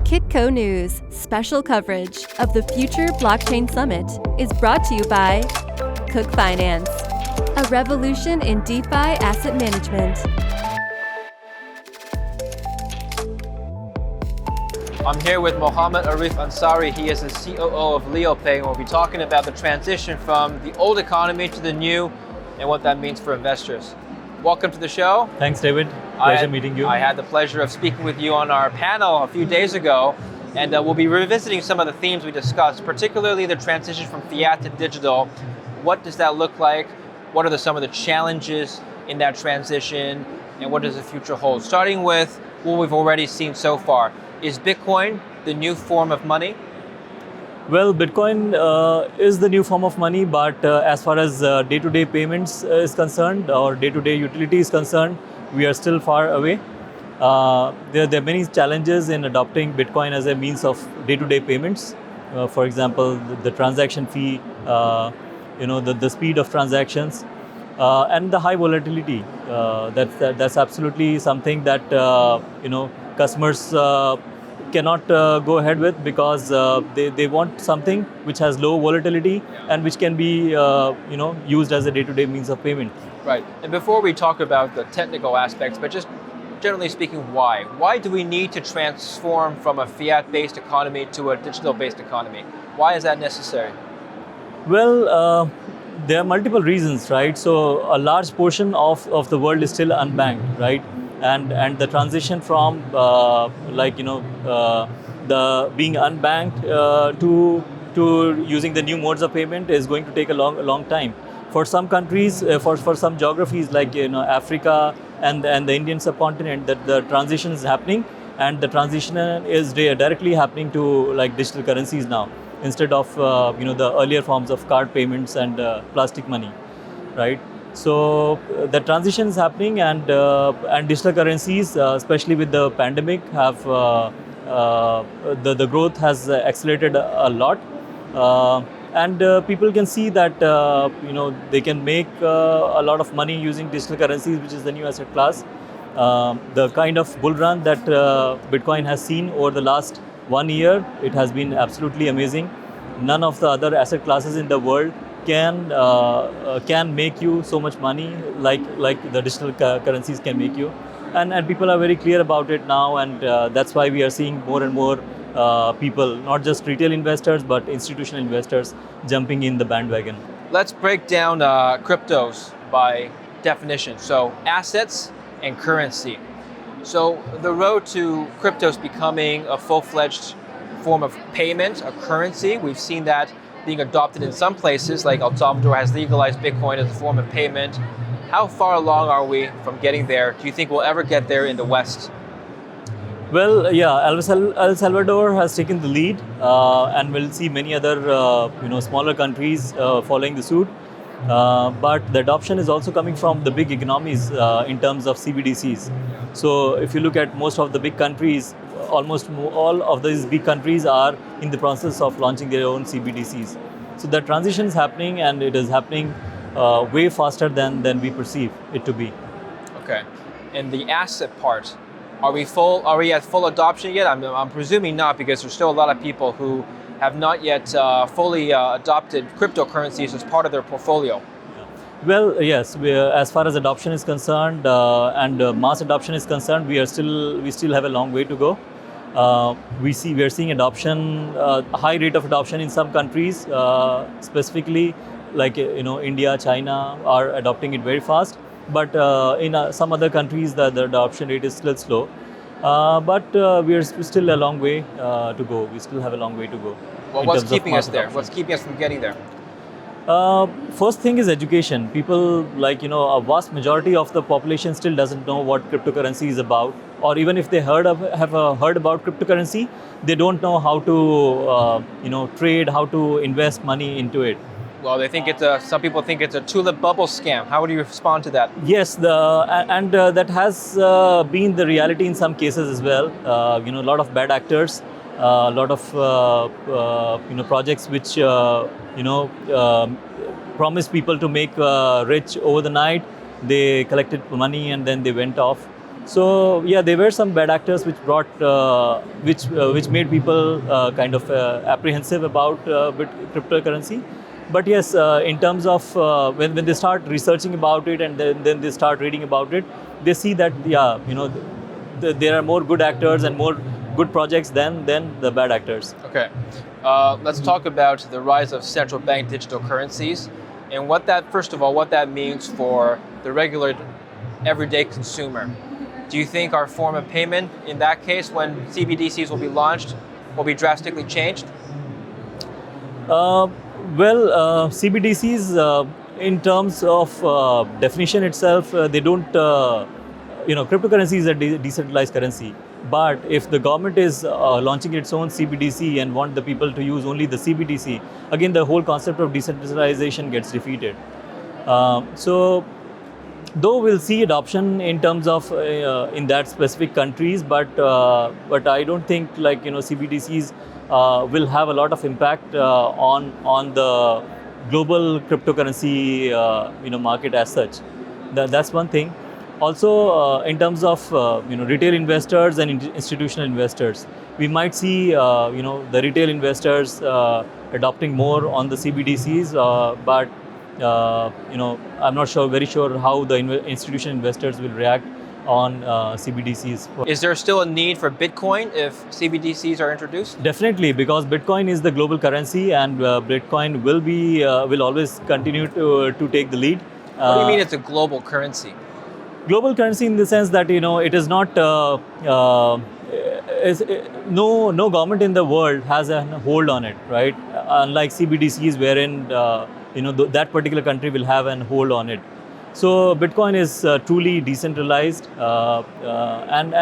Kitco News special coverage of the Future Blockchain Summit is brought to you by Cook Finance, a revolution in DeFi asset management. I'm here with Mohammed Arif Ansari. He is the COO of LYOPAY, and we'll be talking about the transition from the old economy to the new and what that means for investors. Welcome to the show. Thanks, David. Pleasure meeting you. I had the pleasure of speaking with you on our panel a few days ago, and we'll be revisiting some of the themes we discussed, particularly the transition from fiat to digital. What does that look like? What are some of the challenges in that transition, and what does the future hold? Starting with what we've already seen so far. Is Bitcoin the new form of money? Well, Bitcoin is the new form of money, but as far as day-to-day payments is concerned, or day-to-day utility is concerned, we are still far away. There are many challenges in adopting Bitcoin as a means of day-to-day payments. For example, the transaction fee, the speed of transactions, and the high volatility. That's absolutely something that customers cannot go ahead with, because they want something which has low volatility and which can be used as a day-to-day means of payment. Right. And before we talk about the technical aspects, but just generally speaking, why? Why do we need to transform from a fiat-based economy to a digital-based economy? Why is that necessary? Well, there are multiple reasons, right? So a large portion of the world is still unbanked, right? And the transition from the being unbanked to using the new modes of payment is going to take a long time. For some countries, for some geographies like Africa and the Indian subcontinent, that the transition is happening, and the transition is directly happening to digital currencies now, instead of the earlier forms of card payments and plastic money, right? So the transition is happening, and digital currencies, especially with the pandemic, have the growth has accelerated a lot, and people can see that they can make a lot of money using digital currencies, which is the new asset class. The kind of bull run that Bitcoin has seen over the last 1 year, it has been absolutely amazing. None of the other asset classes in the world can make you so much money like the digital currencies can make you, and people are very clear about it now, and that's why we are seeing more and more people, not just retail investors but institutional investors, jumping in the bandwagon. Let's break down cryptos by definition. So assets and currency. So the road to cryptos becoming a full-fledged form of payment, a currency, we've seen that being adopted in some places, like El Salvador has legalized Bitcoin as a form of payment. How far along are we from getting there? Do you think we'll ever get there in the West? Well, yeah, El Salvador has taken the lead, and we'll see many other smaller countries following the suit. But the adoption is also coming from the big economies in terms of CBDCs. So if you look at most of the big countries, almost all of these big countries are in the process of launching their own CBDCs. So the transition is happening, and it is happening way faster than we perceive it to be. Okay. And the asset part, are we at full adoption yet? I'm presuming not, because there's still a lot of people who have not yet fully adopted cryptocurrencies as part of their portfolio. Well, yes. As far as adoption is concerned and mass adoption is concerned, we still have a long way to go. We are seeing adoption, a high rate of adoption in some countries, specifically like India, China are adopting it very fast. But in some other countries, the adoption rate is still slow. But we are still a long way to go. We still have a long way to go. Well, what's keeping us there? What's keeping us from getting there? First thing is education. People, a vast majority of the population still doesn't know what cryptocurrency is about, or even if they have heard about cryptocurrency, they don't know how to trade, how to invest money into it. Well, they think some people think it's a Tulip bubble scam. How would you respond to that? Yes, that has been the reality in some cases as well. A lot of bad actors, a lot of projects which promised people to make rich over the night. They collected money and then they went off. So yeah, there were some bad actors which brought, which made people kind of apprehensive about cryptocurrency. But yes, in terms of when they start researching about it and then they start reading about it, they see that yeah, there are more good actors and more good projects than the bad actors. Okay. Let's talk about the rise of central bank digital currencies and what that means for the regular everyday consumer. Do you think our form of payment in that case, when CBDCs will be launched, will be drastically changed? CBDCs, in terms of definition itself, they don't, cryptocurrency is a decentralized currency. But if the government is launching its own CBDC and want the people to use only the CBDC, again, the whole concept of decentralization gets defeated. So, though we'll see adoption in terms of in that specific countries, but I don't think CBDCs will have a lot of impact on the global cryptocurrency market as such. That's one thing. Also, in terms of retail investors and institutional investors, we might see the retail investors adopting more on the CBDCs, but I'm not very sure how the institutional investors will react on CBDCs. Is there still a need for Bitcoin if CBDCs are introduced? Definitely, because Bitcoin is the global currency, and Bitcoin will always continue to take the lead. What do you mean it's a global currency? Global currency in the sense that it is not. No government in the world has a hold on it, right? Unlike CBDCs, wherein that particular country will have an hold on it. So Bitcoin is truly decentralized, and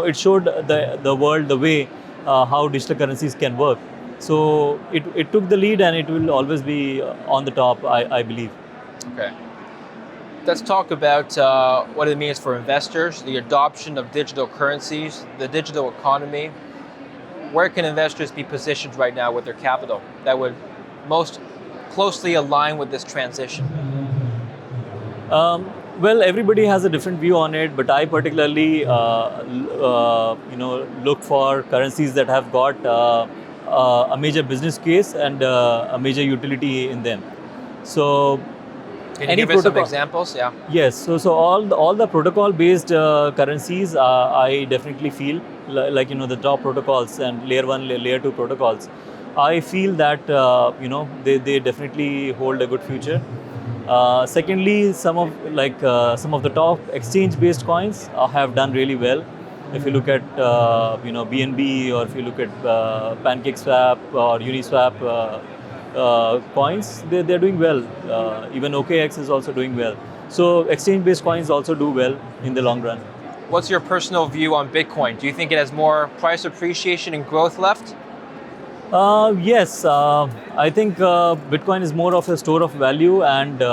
it showed the world the way how digital currencies can work. So it took the lead, and it will always be on the top, I believe. Okay. Let's talk about what it means for investors, the adoption of digital currencies, the digital economy. Where can investors be positioned right now with their capital that would most closely align with this transition? Well, everybody has a different view on it, but I particularly, look for currencies that have got a major business case and a major utility in them. So, can you give us some examples? Yeah. Yes. So all the protocol-based currencies, I definitely feel like the top protocols and layer 1, layer 2 protocols. I feel that they definitely hold a good future. Secondly, some of the top exchange-based coins have done really well. If you look at BNB, or if you look at PancakeSwap or Uniswap coins, they're doing well. Even OKX is also doing well. So exchange-based coins also do well in the long run. What's your personal view on Bitcoin? Do you think it has more price appreciation and growth left? Yes, I think Bitcoin is more of a store of value, and we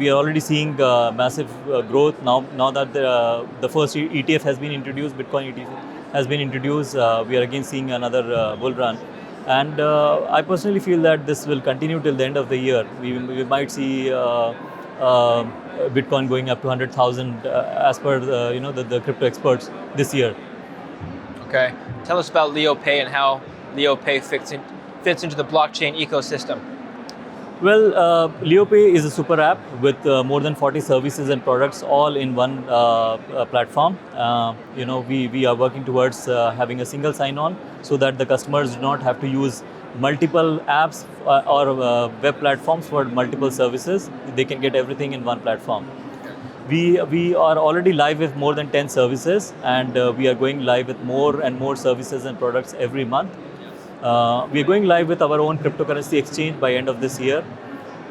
are already seeing massive growth now that the first ETF has been introduced. Bitcoin ETF has been introduced. We are again seeing another bull run, and I personally feel that this will continue till the end of the year. We might see Bitcoin going up to 100,000 as per the crypto experts this year. Okay. Tell us about LYOPAY and how LYOPAY fits into the blockchain ecosystem. Well, LYOPAY is a super app with more than 40 services and products all in one platform. We are working towards having a single sign-on so that the customers do not have to use multiple apps or web platforms for multiple services. They can get everything in one platform. We are already live with more than 10 services, and we are going live with more and more services and products every month. We are going live with our own cryptocurrency exchange by end of this year,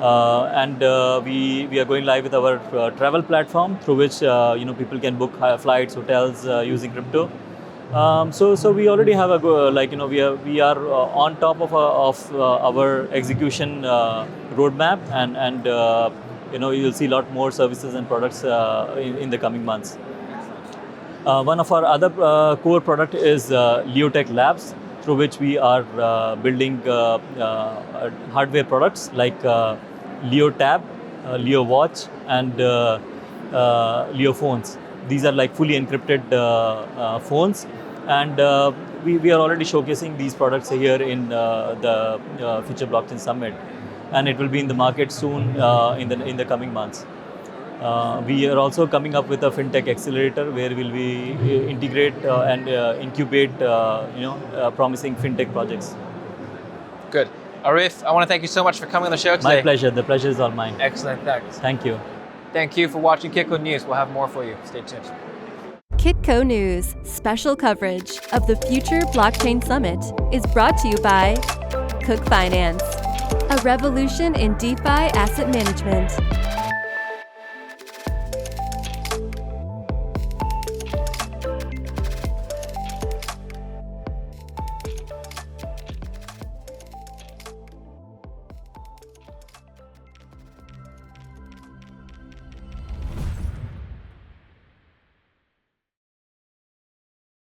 and we are going live with our travel platform through which people can book flights, hotels using crypto. So we already have we are on top of our execution roadmap, and you'll see a lot more services and products in the coming months. One of our other core product is LYOTech Labs, through which we are building hardware products like LYO Tab, LYO Watch, and Leo phones. These are like fully encrypted phones, and we are already showcasing these products here in the Future Blockchain Summit, and it will be in the market soon in the coming months. We are also coming up with a fintech accelerator where we'll be integrate and incubate promising fintech projects. Good. Arif, I want to thank you so much for coming on the show today. My pleasure. The pleasure is all mine. Excellent. Thanks. Thank you. Thank you for watching Kitco News. We'll have more for you. Stay tuned. Kitco News special coverage of the Future Blockchain Summit is brought to you by Cook Finance, a revolution in DeFi asset management.